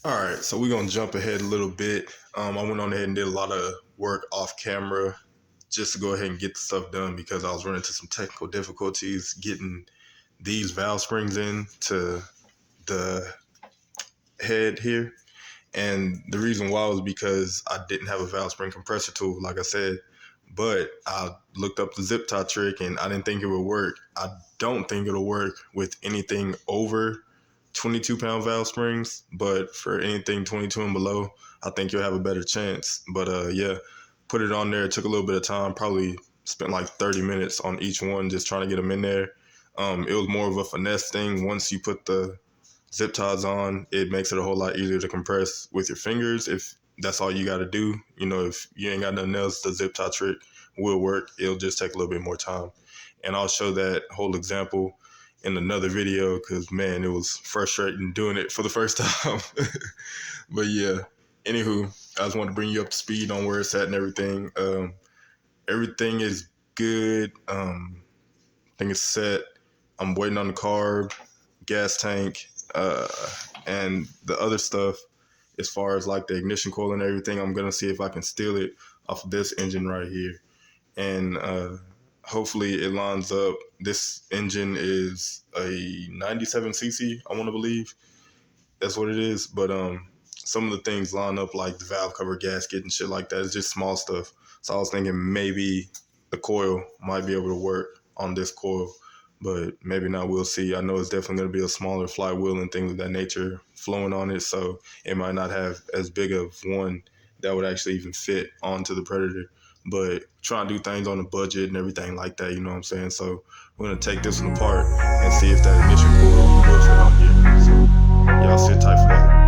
All right, so we're gonna jump ahead a little bit. I went on ahead and did a lot of work off camera just to go ahead and get the stuff done because I was running into some technical difficulties getting these valve springs in to the head here. And the reason why was because I didn't have a valve spring compressor tool, like I said. But I looked up the zip tie trick and I didn't think it would work. I don't think it'll work with anything over 22-pound valve springs, but for anything 22 and below, I think you'll have a better chance. But yeah, put it on there. It took a little bit of time, probably spent like 30 minutes on each one just trying to get them in there. It was more of a finesse thing. Once you put the zip ties on, it makes it a whole lot easier to compress with your fingers if that's all you got to do. You know, if you ain't got nothing else, the zip tie trick will work. It'll just take a little bit more time. And I'll show that whole example in another video because, man, it was frustrating doing it for the first time. But yeah, anywho, I just wanted to bring you up to speed on where it's at and everything. Everything is good. I think it's set. I'm waiting on the carb, gas tank, and the other stuff as far as like the ignition coil and everything. I'm going to see if I can steal it off of this engine right here. And hopefully it lines up. This engine is a 97cc, I want to believe. That's what it is. But some of the things line up, like the valve cover gasket and shit like that. It's just small stuff. So I was thinking maybe the coil might be able to work on this coil, but maybe not. We'll see. I know it's definitely going to be a smaller flywheel and things of that nature flowing on it, so it might not have as big of one that would actually even fit onto the Predator. But trying to do things on a budget and everything like that, you know what I'm saying? So we're going to take this one apart and see if that ignition coil will fit on here. So y'all sit tight for that.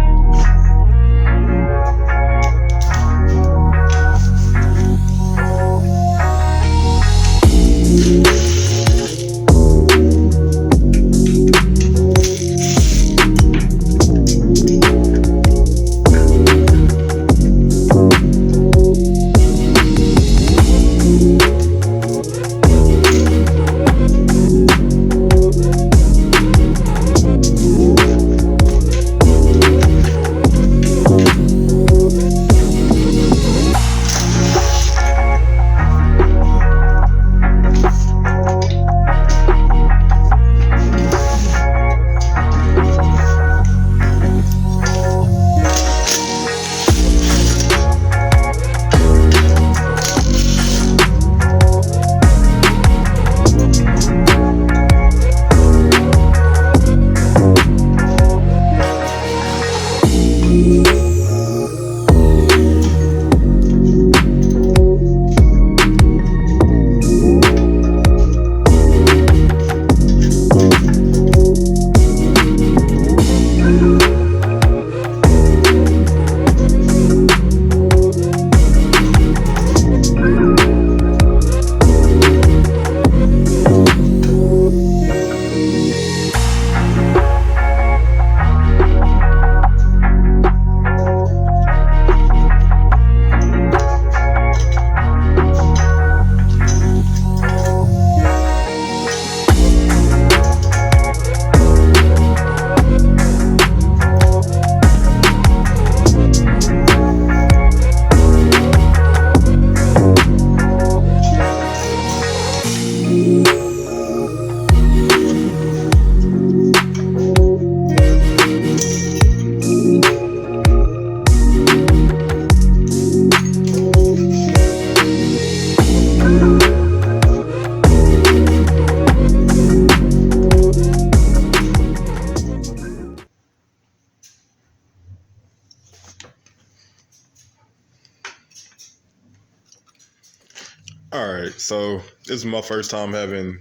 All right, so this is my first time having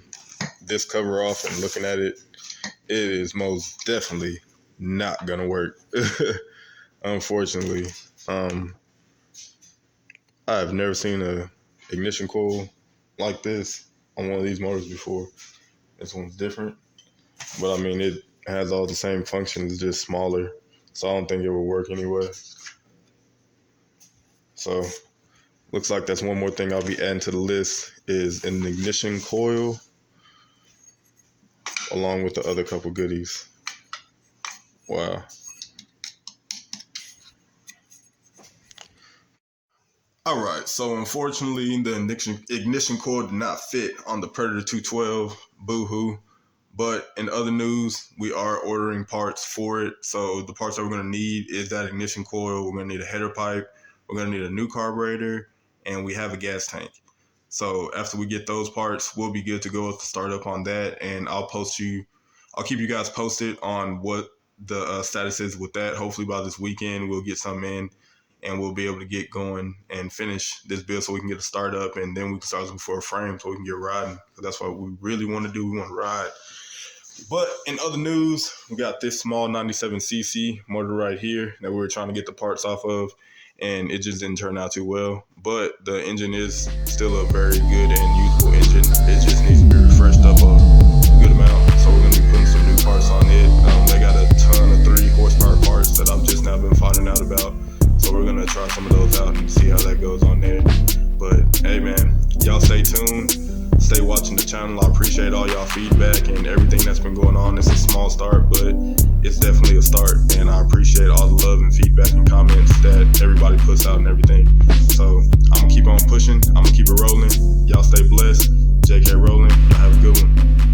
this cover off and looking at it. It is most definitely not gonna work. Unfortunately, um, I've never seen a ignition coil like this on one of these motors before. This one's different, but I mean it has all the same functions, just smaller. So I don't think it will work anyway. So looks like that's one more thing I'll be adding to the list is an ignition coil along with the other couple goodies. Wow. All right, so unfortunately, the ignition coil did not fit on the Predator 212. Boo-hoo. But in other news, we are ordering parts for it. So the parts that we're going to need is that ignition coil. We're going to need a header pipe. We're going to need a new carburetor, and we have a gas tank. So after we get those parts, we'll be good to go with the startup on that. And I'll keep you guys posted on what the status is with that. Hopefully by this weekend, we'll get some in and we'll be able to get going and finish this build so we can get a startup, and then we can start looking for a frame so we can get riding. Because that's what we really want to do. We want to ride. But in other news, we got this small 97cc motor right here that we were trying to get the parts off of, and it just didn't turn out too well. But the engine is still a very good and usable engine. It just needs to be refreshed up a good amount. So we're going to be putting some new parts on it. They got a ton of 3 horsepower parts that I've just now been finding out about. So we're going to try some of those out and see how that goes on there. But hey man, y'all stay tuned. Stay watching the channel. I appreciate all y'all feedback and everything that's been going on. It's a small start, but it's definitely a start. And I appreciate all the love and feedback and comments that everybody puts out and everything. So I'm going to keep on pushing. I'm going to keep it rolling. Y'all stay blessed. JK rolling. Y'all have a good one.